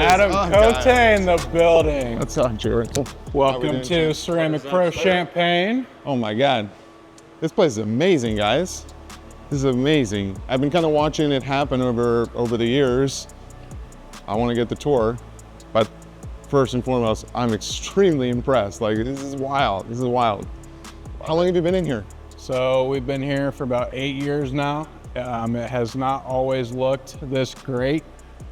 Adam Cote in the building. What's up, Jordan? Welcome to Ceramic Pro Champaign. Oh my God, this place is amazing, guys. This is amazing. I've been kind of watching it happen over the years. I want to get the tour, but first and foremost, I'm extremely impressed. Like, this is wild. This is wild. How long have you been in here? So we've been here for about 8 years now. It has not always looked this great.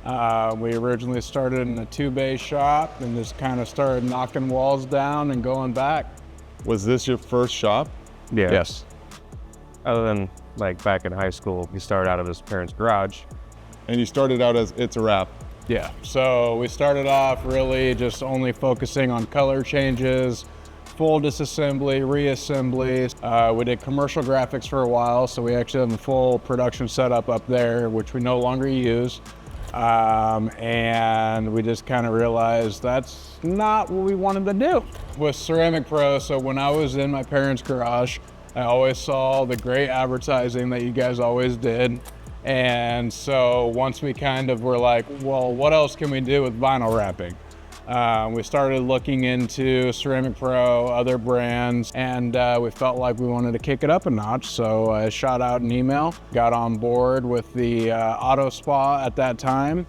We originally started in a 2-bay shop and just kind of started knocking walls down and going back. Was this your first shop? Yeah. Yes. Other than like back in high school, he started out of his parents' garage. And you started out as It's a Wrap. Yeah, so we started off really just only focusing on color changes, full disassembly, reassembly. We did commercial graphics for a while, so we actually have a full production setup up there, which we no longer use. And we just kind of realized that's not what we wanted to do with Ceramic Pro. So when I was in my parents' garage, I always saw the great advertising that you guys always did. And so once we kind of were like, well, what else can we do with vinyl wrapping? We started looking into Ceramic Pro, other brands, and we felt like we wanted to kick it up a notch. So I shot out an email, got on board with the auto spa at that time,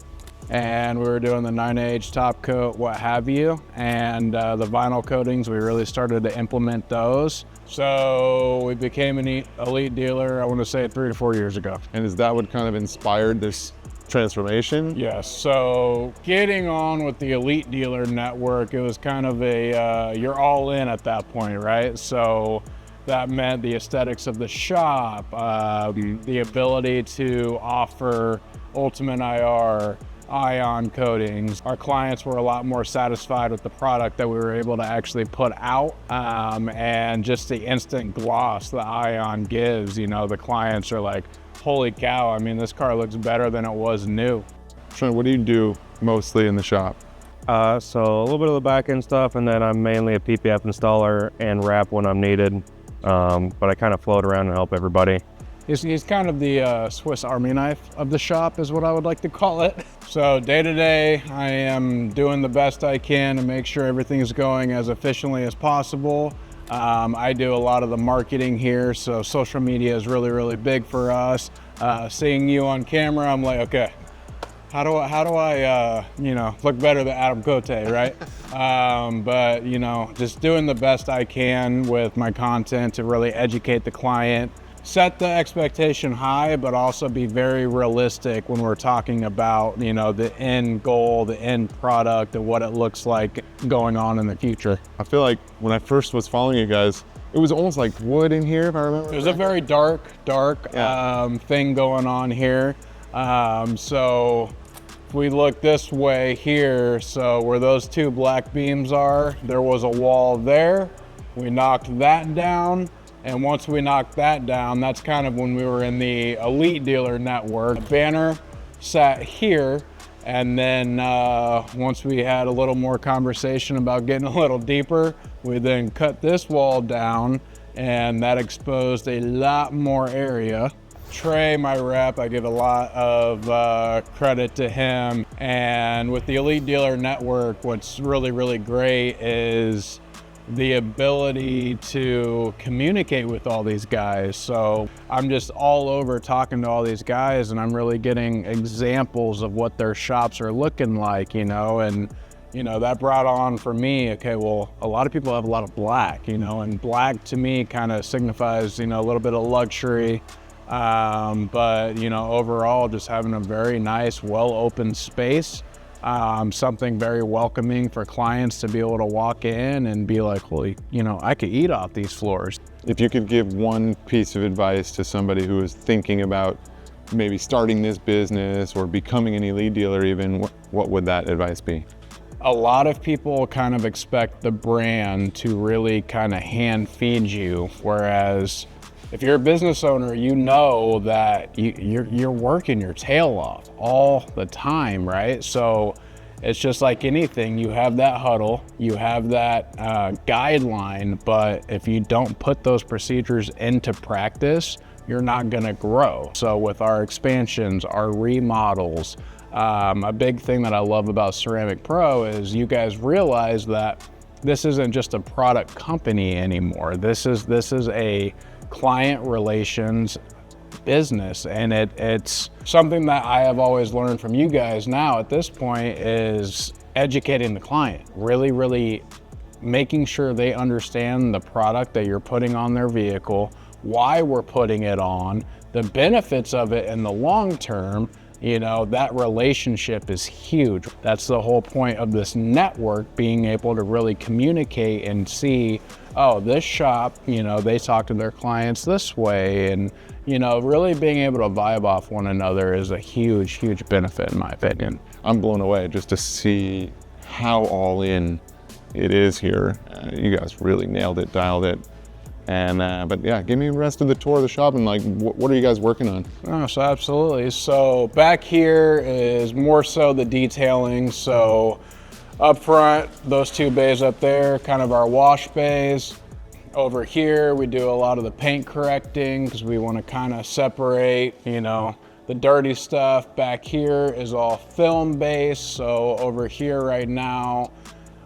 and we were doing the 9H top coat, what have you, and the vinyl coatings, we really started to implement those. So we became an elite dealer, I want to say 3 to 4 years ago. And is that what kind of inspired this transformation? Yes, so getting on with the elite dealer network, it was kind of a, you're all in at that point, right? So that meant the aesthetics of the shop, the ability to offer Ultimate IR, ion coatings. Our clients were a lot more satisfied with the product that we were able to actually put out, and just the instant gloss the ion gives, you know, the clients are like, holy cow, I mean, this car looks better than it was new. Trent, what do you do mostly in the shop? So a little bit of the back end stuff, and then I'm mainly a PPF installer and wrap when I'm needed. But I kind of float around and help everybody. He's kind of the Swiss Army knife of the shop is what I would like to call it. So day to day, I am doing the best I can to make sure everything's going as efficiently as possible. I do a lot of the marketing here, so social media is really, really big for us. Seeing you on camera, I'm like, okay, how do I you know, look better than Adam Cote, right? But you know, just doing the best I can with my content to really educate the client. Set the expectation high, but also be very realistic when we're talking about, you know, the end goal, the end product, and what it looks like going on in the future. I feel like when I first was following you guys, it was almost like wood in here, if I remember. It was a very dark thing going on here. So if we look this way here, so where those 2 black beams are, there was a wall there. We knocked that down. And once we knocked that down, that's kind of when we were in the elite dealer network. The banner sat here, and then once we had a little more conversation about getting a little deeper, we then cut this wall down, and that exposed a lot more area. Trey, my rep, I give a lot of credit to him. And with the elite dealer network, what's really, really great is the ability to communicate with all these guys. So I'm just all over talking to all these guys, and I'm really getting examples of what their shops are looking like, you know, and you know, that brought on for me, okay, well, a lot of people have a lot of black, you know, and black to me kind of signifies, you know, a little bit of luxury, but you know, overall just having a very nice, well-opened space. Something very welcoming for clients to be able to walk in and be like, holy, you know, I could eat off these floors. If you could give one piece of advice to somebody who is thinking about maybe starting this business or becoming an elite dealer even, what would that advice be? A lot of people kind of expect the brand to really kind of hand feed you, whereas if you're a business owner, you know that you're working your tail off all the time, right? So it's just like anything, you have that huddle, you have that guideline, but if you don't put those procedures into practice, you're not gonna grow. So with our expansions, our remodels, A big thing that I love about Ceramic Pro is you guys realize that this isn't just a product company anymore. This is a client relations business, and it's something that I have always learned from you guys now at this point is educating the client, really making sure they understand the product that you're putting on their vehicle, why we're putting it on, the benefits of it in the long term. You know, that relationship is huge. That's the whole point of this network, being able to really communicate and see, oh, this shop, you know, they talk to their clients this way. And, you know, really being able to vibe off one another is a huge benefit in my opinion. I'm blown away just to see how all in it is here. You guys really nailed it, dialed it. And but yeah, give me the rest of the tour of the shop and like what are you guys working on? Oh, so absolutely. So back here is more so the detailing. So up front, those two bays up there, kind of our wash bays. Over here, we do a lot of the paint correcting because we want to kind of separate, you know, the dirty stuff. Back here is all film based. So over here right now,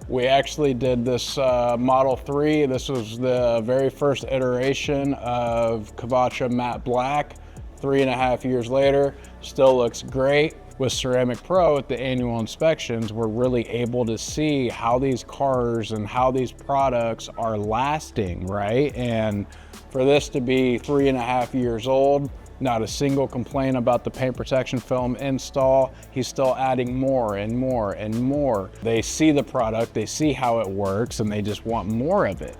we actually did this Model 3. This was the very first iteration of Cavacha Matte Black. 3.5 years later, still looks great. With Ceramic Pro at the annual inspections, we're really able to see how these cars and how these products are lasting, right? And for this to be 3.5 years old, not a single complaint about the paint protection film install. He's still adding more and more and more. They see the product, they see how it works, and they just want more of it.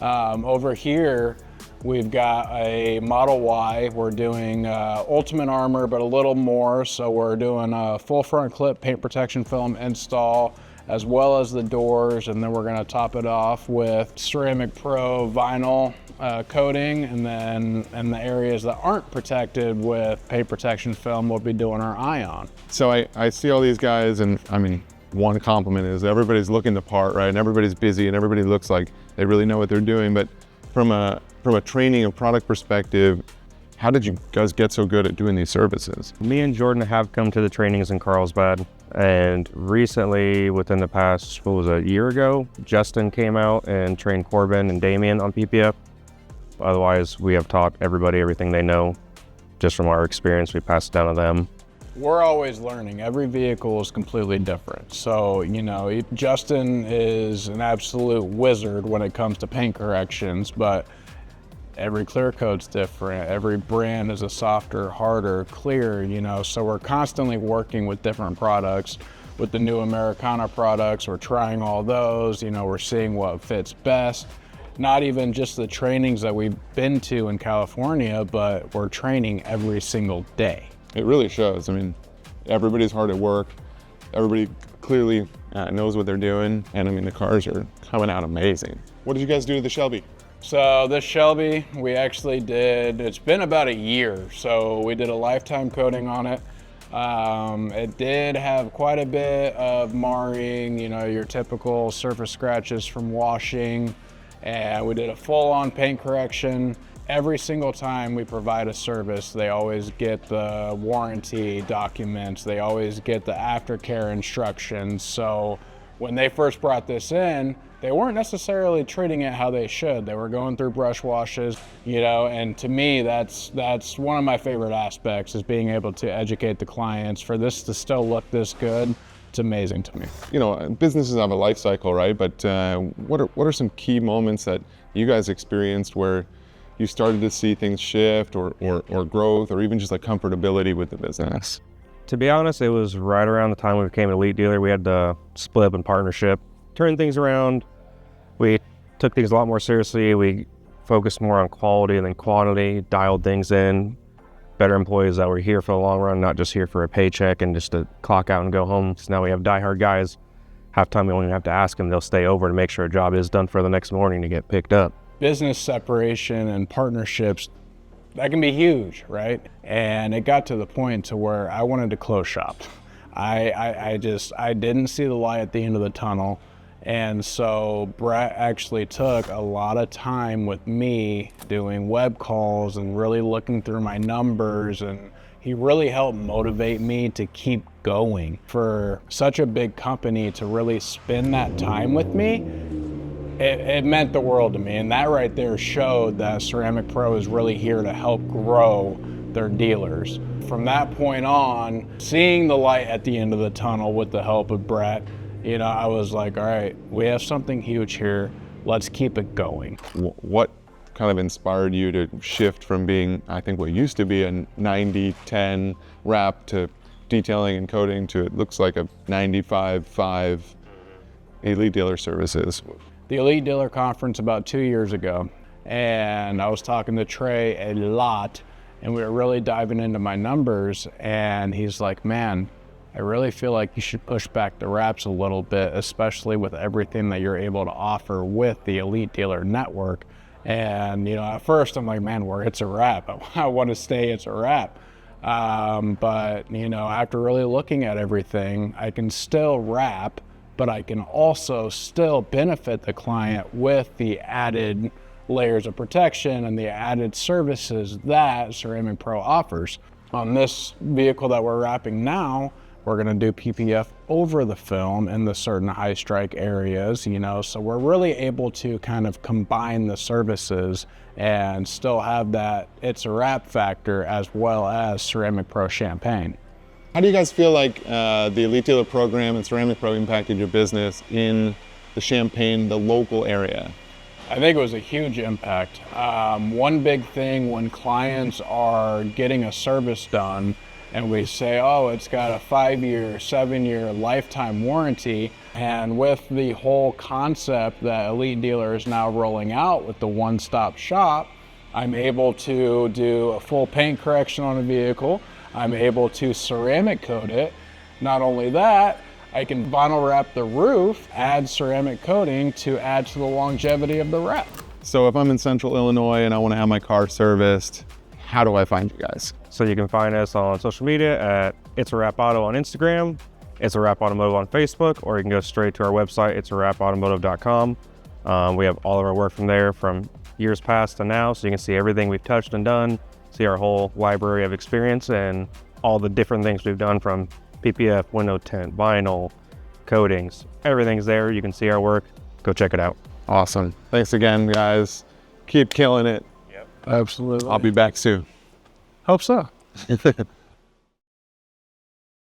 Over here, we've got a Model Y. We're doing Ultimate Armor, but a little more. So we're doing a full front clip paint protection film install, as well as the doors, and then we're gonna top it off with Ceramic Pro vinyl coating, and then in the areas that aren't protected with paint protection film, we'll be doing our ion. So I see all these guys, and I mean, one compliment is everybody's looking the part, right? And everybody's busy, and everybody looks like they really know what they're doing. But from a training and product perspective, how did you guys get so good at doing these services? Me and Jordan have come to the trainings in Carlsbad, and recently, within the past, what was it, a year ago, Justin came out and trained Corbin and Damien on PPF. Otherwise, we have taught everybody everything they know. Just from our experience, we pass it down to them. We're always learning. Every vehicle is completely different. So, you know, Justin is an absolute wizard when it comes to paint corrections, but every clear coat's different. Every brand is a softer, harder, clear, you know, so we're constantly working with different products. With the new Americana products, we're trying all those, you know, we're seeing what fits best. Not even just the trainings that we've been to in California, but we're training every single day. It really shows. I mean, everybody's hard at work. Everybody clearly knows what they're doing. And I mean, the cars are coming out amazing. What did you guys do to the Shelby? So this Shelby, we actually did, it's been about a year. So we did a lifetime coating on it. It did have quite a bit of marring, you know, your typical surface scratches from washing. And we did a full-on paint correction. Every single time we provide a service, they always get the warranty documents. They always get the aftercare instructions. So when they first brought this in, they weren't necessarily treating it how they should. They were going through brush washes, you know, and to me, that's one of my favorite aspects, is being able to educate the clients. For this to still look this good, it's amazing to me. You know, businesses have a life cycle, right? But what are some key moments that you guys experienced where you started to see things shift or growth or even just like comfortability with the business? To be honest, it was right around the time we became an elite dealer. We had to split up in partnership, turn things around. We took things a lot more seriously. We focused more on quality than quantity, dialed things in. Better employees that were here for the long run, not just here for a paycheck and just to clock out and go home. So now we have diehard guys. Half time we don't even have to ask them. They'll stay over to make sure a job is done for the next morning to get picked up. Business separation and partnerships, that can be huge, right? And it got to the point to where I wanted to close shop. I didn't see the light at the end of the tunnel. And so Brett actually took a lot of time with me doing web calls and really looking through my numbers and he really helped motivate me to keep going. For such a big company to really spend that time with me, it meant the world to me. And that right there showed that Ceramic Pro is really here to help grow their dealers. From that point on, seeing the light at the end of the tunnel with the help of Brett, you know, I was like, all right, we have something huge here. Let's keep it going. What kind of inspired you to shift from being, I think what used to be a 90-10 wrap to detailing and coating to it looks like a 95-5 Elite Dealer Services? The Elite Dealer Conference about 2 years ago, and I was talking to Trey a lot, and we were really diving into my numbers, and he's like, man, I really feel like you should push back the wraps a little bit, especially with everything that you're able to offer with the Elite Dealer Network. And, you know, at first I'm like, man, it's a wrap. I want to stay it's a wrap. But, you know, after really looking at everything, I can still wrap, but I can also still benefit the client with the added layers of protection and the added services that Ceramic Pro offers. On this vehicle that we're wrapping now, we're gonna do PPF over the film in the certain high strike areas, you know, so we're really able to kind of combine the services and still have that it's a wrap factor as well as Ceramic Pro Champaign. How do you guys feel like the Elite Dealer program and Ceramic Pro impacted your business in the Champaign, the local area? I think it was a huge impact. One big thing when clients are getting a service done and we say, oh, it's got a 5-year, 7-year lifetime warranty. And with the whole concept that Elite Dealer is now rolling out with the one-stop shop, I'm able to do a full paint correction on a vehicle. I'm able to ceramic coat it. Not only that, I can vinyl wrap the roof, add ceramic coating to add to the longevity of the wrap. So if I'm in Central Illinois and I want to have my car serviced, how do I find you guys? So you can find us on social media at It's a Wrap Auto on Instagram, It's a Wrap Automotive on Facebook, or you can go straight to our website, itsawrapautomotive.com. We have all of our work from there from years past to now, so you can see everything we've touched and done, see our whole library of experience and all the different things we've done from PPF, window tint, vinyl, coatings, everything's there. You can see our work. Go check it out. Awesome. Thanks again, guys. Keep killing it. Absolutely. I'll be back soon. Hope so.